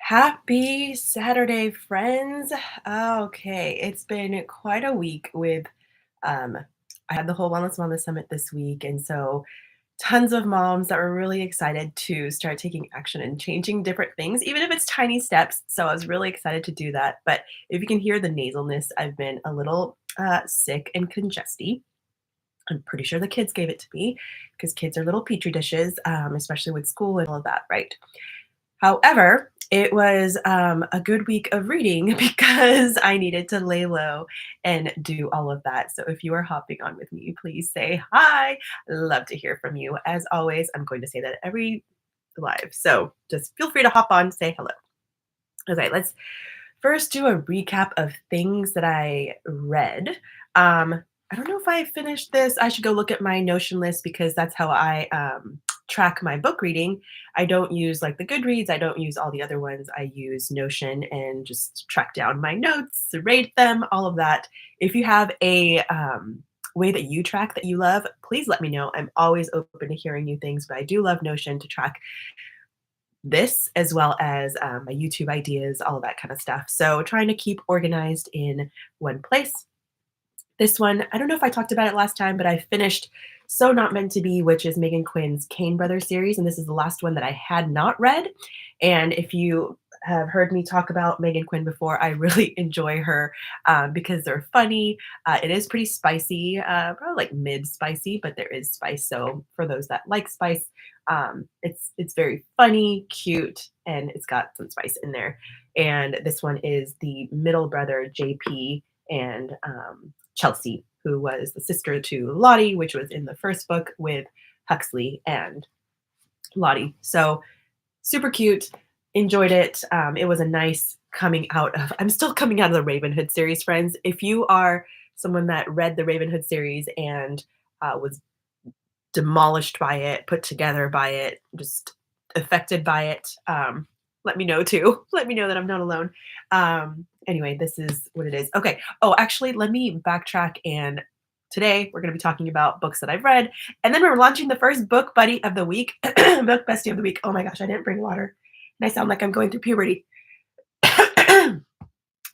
Happy Saturday, friends. Okay, it's been quite a week with um I had the whole Wellness Summit this week, and so tons of moms that were really excited to start taking action and changing different things, even if it's tiny steps. So I was really excited to do that. But if you can hear the nasalness, I've been a little sick and congesty. I'm pretty sure the kids gave it to me because kids are little petri dishes, especially with school and all of that, right? However, it was a good week of reading because I needed to lay low and do all of that. So if you are hopping on with me, please say hi. Love to hear from you. As always, I'm going to say that every live. So just feel free to hop on, say hello. Okay, let's first do a recap of things that I read. I don't know if I finished this. I should go look at my Notion list because that's how I track my book reading. I don't use like the Goodreads. I don't use all the other ones. I use Notion and just track down my notes, rate them, all of that. If you have a way that you track that you love, please let me know. I'm always open to hearing new things, but I do love Notion to track this as well as my YouTube ideas, all of that kind of stuff. So trying to keep organized in one place. This one, I don't know if I talked about it last time, but I finished So Not Meant to Be, which is Megan Quinn's Kane Brothers series. And this is the last one that I had not read. And if you have heard me talk about Megan Quinn before, I really enjoy her because they're funny. It is pretty spicy, probably like mid spicy, but there is spice. So for those that like spice, it's very funny, cute, and it's got some spice in there. And this one is the middle brother, JP, and Chelsea, who was the sister to Lottie, which was in the first book with Huxley and Lottie. So super cute. Enjoyed it. It was a nice coming out of. I'm still coming out of the Ravenhood series, friends. If you are someone that read the Ravenhood series and was demolished by it, put together by it, just affected by it, let me know too. Let me know that I'm not alone. Anyway, this is what it is. Okay. Oh, actually, let me backtrack. And today we're going to be talking about books that I've read. And then we're launching the first book buddy of the week, book bestie of the week. Oh my gosh, I didn't bring water. And I sound like I'm going through puberty.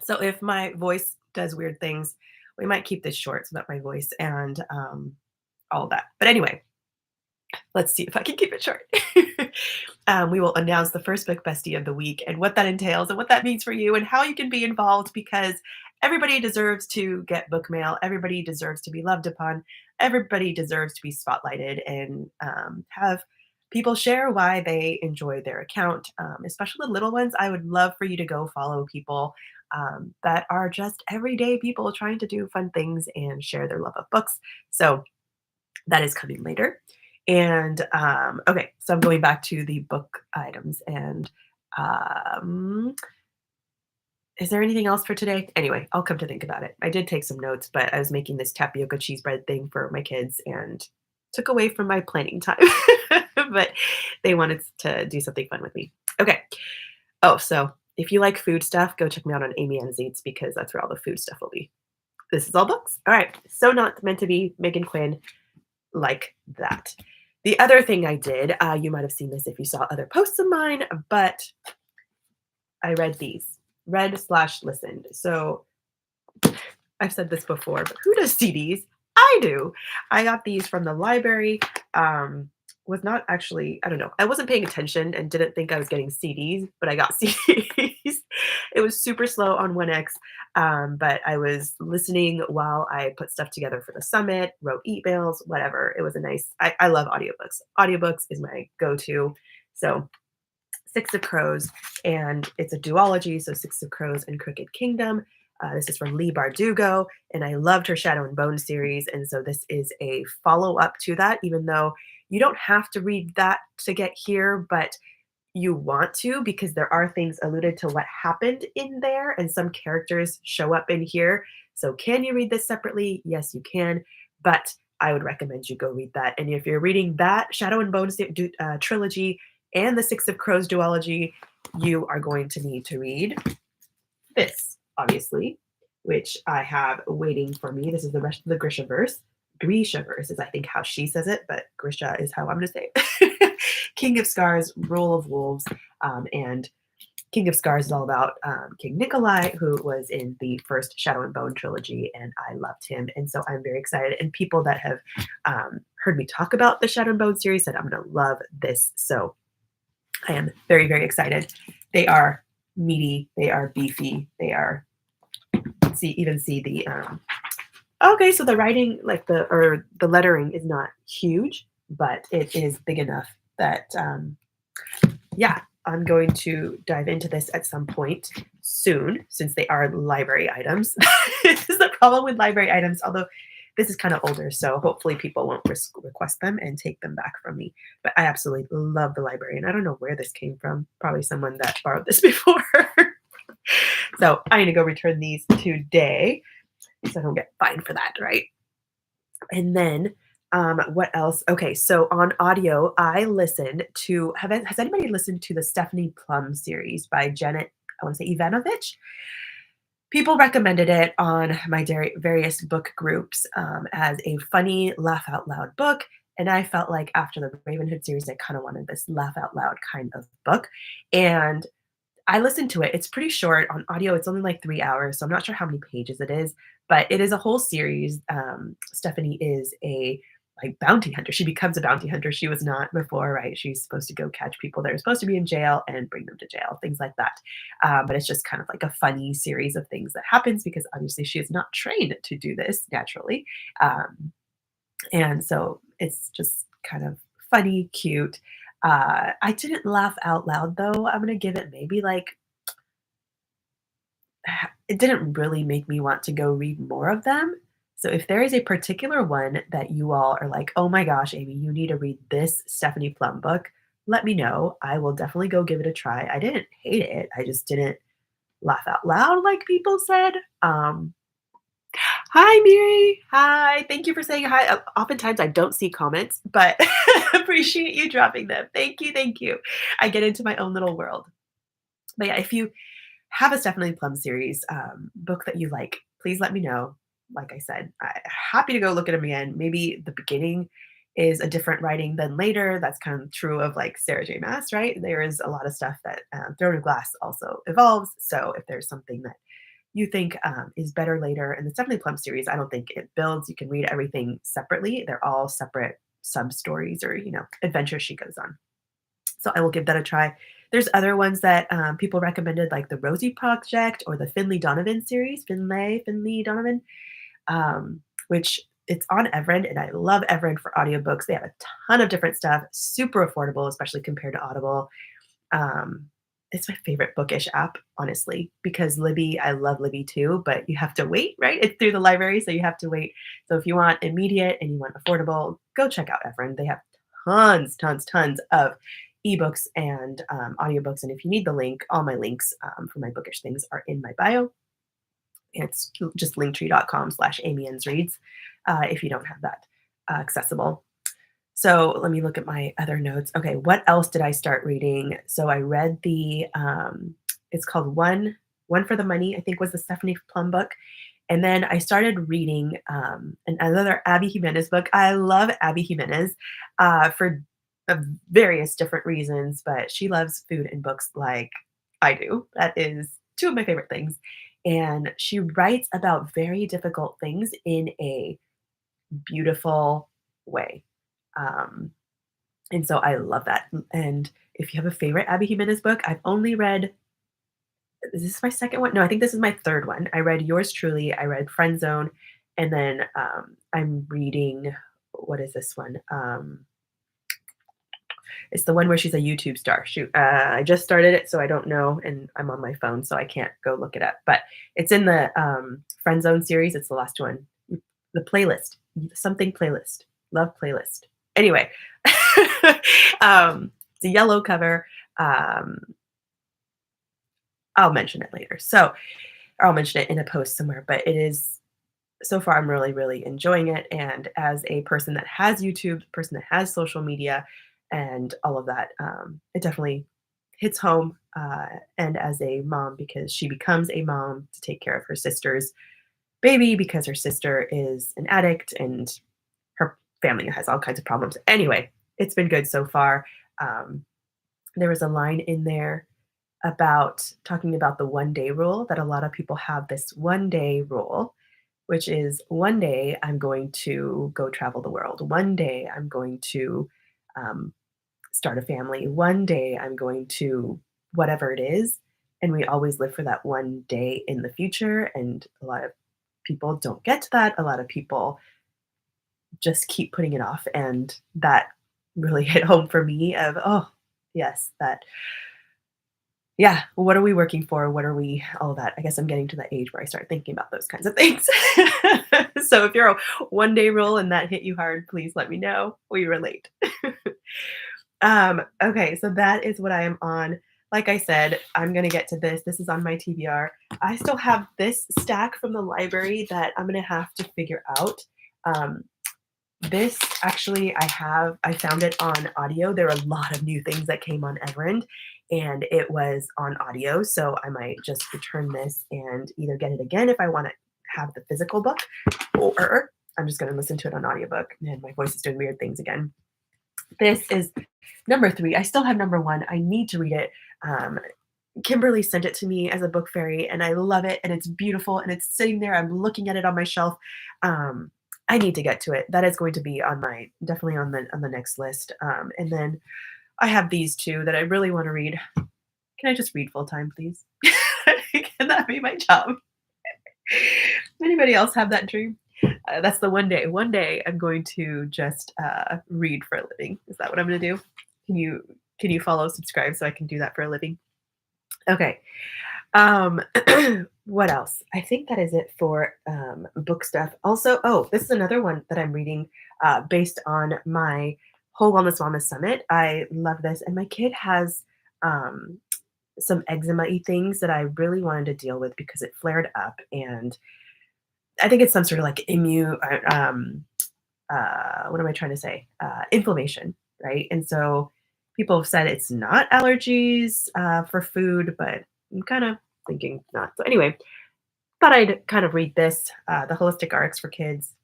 So if my voice does weird things, we might keep this short so that my voice and all of that. But anyway, let's see if I can keep it short. We will announce the first book bestie of the week and what that entails and what that means for you and how you can be involved because everybody deserves to get book mail. Everybody deserves to be loved upon. Everybody deserves to be spotlighted and have people share why they enjoy their account, especially the little ones. I would love for you to go follow people that are just everyday people trying to do fun things and share their love of books. So that is coming later. And okay, so I'm going back to the book items. And um, is there anything else for today? Anyway, I'll come to think about it. I did take some notes, but I was making this tapioca cheese bread thing for my kids and took away from my planning time. But they wanted to do something fun with me. Okay. Oh, so if you like food stuff, go check me out on Amy Ann's Eats because that's where all the food stuff will be. This is all books. All right. So Not Meant to Be, Megan Quinn, like that. The other thing I did, you might have seen this if you saw other posts of mine, but I read these, read/listened. So I've said this before, but who does CDs? I do. I got these from the library. Was not actually, I don't know. I wasn't paying attention and didn't think I was getting CDs, but I got CDs. It was super slow on 1X, but I was listening while I put stuff together for the summit, wrote emails, whatever. It was a nice, I love audiobooks. Audiobooks is my go-to. So Six of Crows, and it's a duology, so Six of Crows and Crooked Kingdom. This is from Leigh Bardugo, and I loved her Shadow and Bone series, and so this is a follow-up to that, even though you don't have to read that to get here, but you want to because there are things alluded to what happened in there, and some characters show up in here. So can you read this separately? Yes, you can, but I would recommend you go read that. And if you're reading that Shadow and Bone trilogy and the Six of Crows duology, you are going to need to read this, obviously, which I have waiting for me. This is the rest of the Grishaverse. Grishaverse is, I think, how she says it, but Grisha is how I'm going to say it. King of Scars, Rule of Wolves, and King of Scars is all about King Nikolai, who was in the first Shadow and Bone trilogy, and I loved him. And so I'm very excited. And people that have heard me talk about the Shadow and Bone series said I'm going to love this. So I am very, very excited. They are meaty, they are beefy, they are see the okay, so the writing, like the lettering is not huge, but it is big enough that yeah, I'm going to dive into this at some point soon since they are library items. This is the problem with library items, although this is kind of older, so hopefully people won't request them and take them back from me. But I absolutely love the library, and I don't know where this came from. Probably someone that borrowed this before. So I need to go return these today so I don't get fined for that, right? And then what else? Okay, so on audio, I listened to has anybody listened to the Stephanie Plum series by Janet, I want to say Ivanovich? People recommended it on my various book groups as a funny, laugh out loud book. And I felt like after the Ravenhood series, I kind of wanted this laugh out loud kind of book. And I listened to it. It's pretty short. On audio, it's only like 3 hours, so I'm not sure how many pages it is, but it is a whole series. Stephanie is a like bounty hunter. She becomes a bounty hunter. She was not before, right? She's supposed to go catch people that are supposed to be in jail and bring them to jail, things like that. But it's just kind of like a funny series of things that happens because obviously she is not trained to do this naturally. And so it's just kind of funny, cute. I didn't laugh out loud though. I'm gonna give it maybe like it didn't really make me want to go read more of them. So if there is a particular one that you all are like, "Oh my gosh, Amy, you need to read this Stephanie Plum book," let me know. I will definitely go give it a try. I didn't hate it. I just didn't laugh out loud like people said. Hi, Miri. Hi. Thank you for saying hi. Oftentimes I don't see comments, but appreciate you dropping them. Thank you. Thank you. I get into my own little world. But yeah, if you have a Stephanie Plum series book that you like, please let me know. Like I said, happy to go look at them again. Maybe the beginning is a different writing than later. That's kind of true of like Sarah J. Maas, right? There is a lot of stuff that Throne of Glass also evolves. So if there's something that you think is better later in the Stephanie Plum series, I don't think it builds. You can read everything separately. They're all separate sub stories or adventures she goes on. So I will give that a try. There's other ones that people recommended, like the Rosie Project or the Finley Donovan series, Finley Donovan, which it's on Everend, and I love Everend for audiobooks. They have a ton of different stuff, super affordable, especially compared to Audible. Um, it's my favorite bookish app, honestly, because Libby, I love Libby too, but you have to wait, right? It's through the library, so you have to wait. So if you want immediate and you want affordable, go check out Everend. They have tons of ebooks and audiobooks. And if you need the link, all my links for my bookish things are in my bio. It's just linktree.com/AmyEnsReads if you don't have that accessible. So let me look at my other notes. Okay, what else did I start reading? So I read it's called One for the Money, I think was the Stephanie Plum book. And then I started reading another Abby Jimenez book. I love Abby Jimenez for various different reasons, but she loves food and books like I do. That is two of my favorite things. And she writes about very difficult things in a beautiful way. Um, and so I love that. And if you have a favorite Abby Jimenez book, I've only read, is this my second one? No, I think this is my third one. I read Yours Truly, I read Friend Zone, and then I'm reading, what is this one? It's the one where she's a YouTube star. Shoot, I just started it, so I don't know, and I'm on my phone, so I can't go look it up. But it's in the Friend Zone series. It's the last one. The playlist, something playlist, love playlist. Anyway, it's a yellow cover. I'll mention it later. So, or I'll mention it in a post somewhere. But it is so far, I'm really, really enjoying it. And as a person that has YouTube, person that has social media, and all of that, it definitely hits home. And as a mom, because she becomes a mom to take care of her sister's baby, because her sister is an addict and her family has all kinds of problems. Anyway, it's been good so far. There was a line in there. about talking about the one day rule that a lot of people have this one day rule, which is one day I'm going to go travel the world. One day I'm going to um, start a family. One day I'm going to whatever it is. And we always live for that one day in the future. And a lot of people don't get to that. A lot of people just keep putting it off. And that really hit home for me of, oh, yes, that, yeah, what are we working for? What are we, all of that. I guess I'm getting to that age where I start thinking about those kinds of things. So if you're a one day rule and that hit you hard, please let me know. We relate. Okay, so that is what I am on. Like I said, I'm gonna get to this. This is on my TBR. I still have this stack from the library that I'm gonna have to figure out. Um, this actually, I found it on audio. There are a lot of new things that came on Everend, and it was on audio. So I might just return this and either get it again if I want to have the physical book, or I'm just going to listen to it on audiobook. And my voice is doing weird things again. This is number 3. I still have number 1. I need to read it. Um, Kimberly sent it to me as a book fairy, and I love it, and it's beautiful, and it's sitting there. I'm looking at it on my shelf. Um, I need to get to it. That is going to be on my definitely on the next list. And then I have these 2 that I really want to read. Can I just read full time, please? Can that be my job? Anybody else have that dream? That's the one day. One day I'm going to just read for a living. Is that what I'm going to do? Can you follow, subscribe so I can do that for a living? Okay. Um, what else? I think that is it for book stuff. Also, oh, this is another one that I'm reading based on my Whole Wellness Wellness Summit. I love this, and my kid has um, some eczema-y things that I really wanted to deal with because it flared up, and I think it's some sort of like immune. What am I trying to say? Inflammation, right? And so people have said it's not allergies for food, but I'm kind of thinking not. So anyway, thought I'd kind of read this, the Holistic RX for Kids.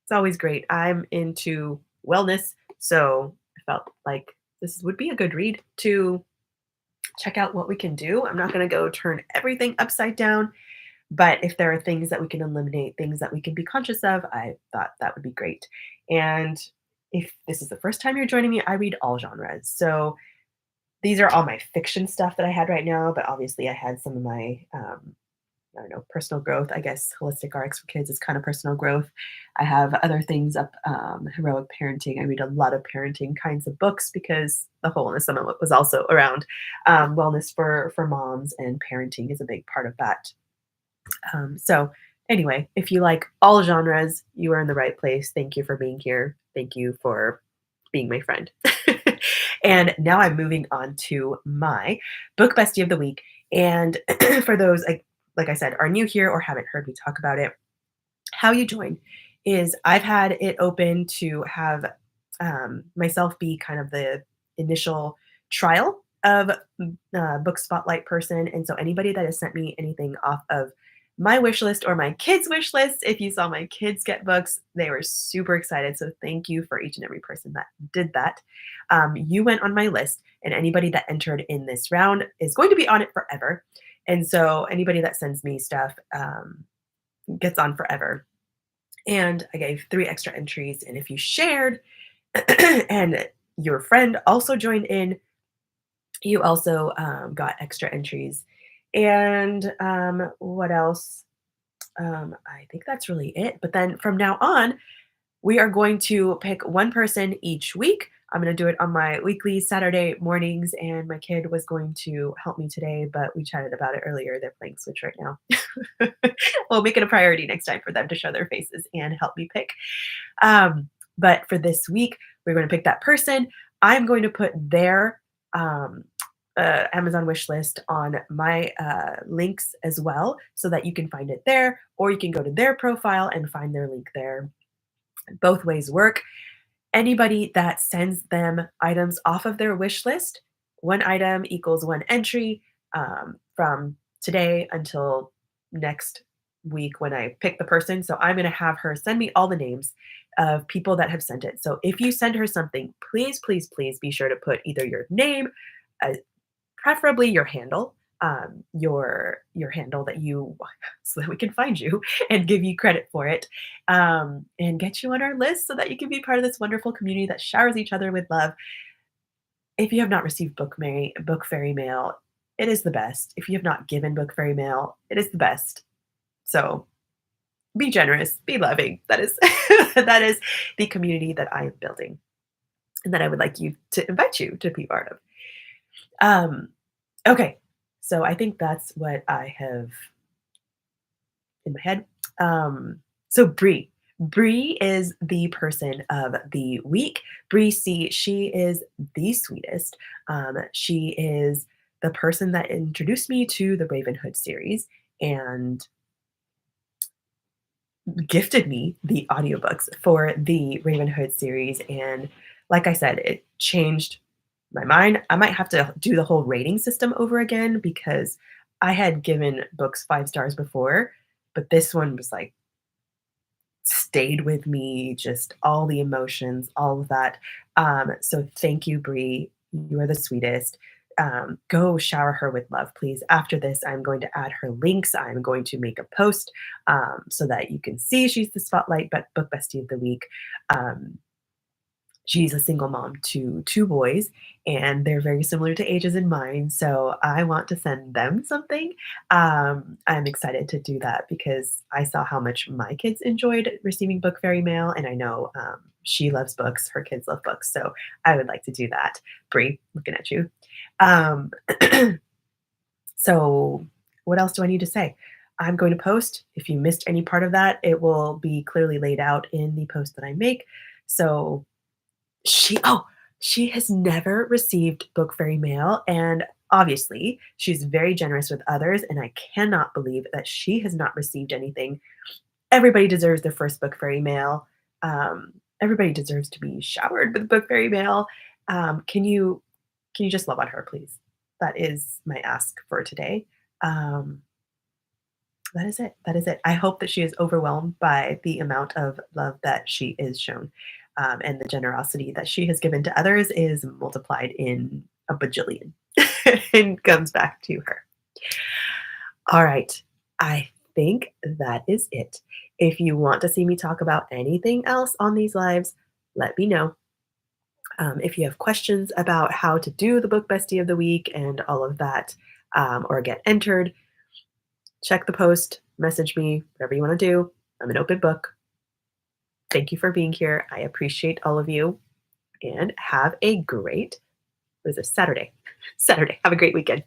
It's always great. I'm into wellness, so I felt like this would be a good read to check out what we can do. I'm not going to go turn everything upside down, but if there are things that we can eliminate, things that we can be conscious of, I thought that would be great. And if this is the first time you're joining me, I read all genres. So these are all my fiction stuff that I had right now, but obviously I had some of my, I don't know, personal growth. I guess Holistic RX for Kids is kind of personal growth. I have other things up, heroic parenting. I read a lot of parenting kinds of books because the Whole Wellness Summit was also around wellness for moms, and parenting is a big part of that. So anyway, if you like all genres, you are in the right place. Thank you for being here. Thank you for being my friend. And now I'm moving on to my book bestie of the week. And for those, like I said, are new here or haven't heard me talk about it, how you join is I've had it open to have myself be kind of the initial trial of book spotlight person. And so anybody that has sent me anything off of my wish list or my kids' wish list, if you saw my kids get books, they were super excited. So thank you for each and every person that did that. You went on my list, and anybody that entered in this round is going to be on it forever. And so anybody that sends me stuff gets on forever. And I gave 3 extra entries. And if you shared and your friend also joined in, you also got extra entries. And what else? I think that's really it. But then from now on, we are going to pick one person each week. I'm going to do it on my weekly Saturday mornings, and my kid was going to help me today, but we chatted about it earlier. They're playing Switch right now. We'll make it a priority next time for them to show their faces and help me pick. But for this week, we're going to pick that person. I'm going to put their Amazon wish list on my links as well, so that you can find it there, or you can go to their profile and find their link there. Both ways work. Anybody that sends them items off of their wish list, one item equals one entry from today until next week when I pick the person. So I'm going to have her send me all the names of people that have sent it. So if you send her something, please, please, please be sure to put either your name, uh, preferably your handle, your handle that you so that we can find you and give you credit for it, and get you on our list so that you can be part of this wonderful community that showers each other with love. If you have not received Book Fairy mail, it is the best. If you have not given Book Fairy mail, it is the best. So be generous, be loving. That is that is the community that I am building and that I would like you to invite you to be part of. Um, okay. So I think that's what I have in my head. So Bree. Bree is the person of the week. Bree C, she is the sweetest. She is the person that introduced me to the Ravenhood series and gifted me the audiobooks for the Ravenhood series. And like I said, it changed my mind. I might have to do the whole rating system over again because I had given books 5 stars before, but this one was like stayed with me, just all the emotions, all of that. So thank you, Bree. You are the sweetest. Go shower her with love, please. After this, I'm going to add her links. I'm going to make a post so that you can see she's the spotlight, but book bestie of the week. Um, she's a single mom to 2 boys, and they're very similar to ages and mine, so I want to send them something. I'm excited to do that because I saw how much my kids enjoyed receiving Book Fairy mail, and I know, she loves books, her kids love books, so I would like to do that. Bree, looking at you. Um, so what else do I need to say? I'm going to post. If you missed any part of that, it will be clearly laid out in the post that I make. So she has never received Book Fairy mail, and obviously, she's very generous with others, and I cannot believe that she has not received anything. Everybody deserves their first Book Fairy mail. Everybody deserves to be showered with Book Fairy mail. Can you just love on her, please? That is my ask for today. Um, that is it. That is it. I hope that she is overwhelmed by the amount of love that she is shown, and the generosity that she has given to others is multiplied in a bajillion and comes back to her. All right. I think that is it. If you want to see me talk about anything else on these lives, let me know. If you have questions about how to do the book bestie of the week and all of that, or get entered, check the post, message me, whatever you want to do. I'm an open book. Thank you for being here. I appreciate all of you and have a great, what is this, Saturday? Saturday. Have a great weekend.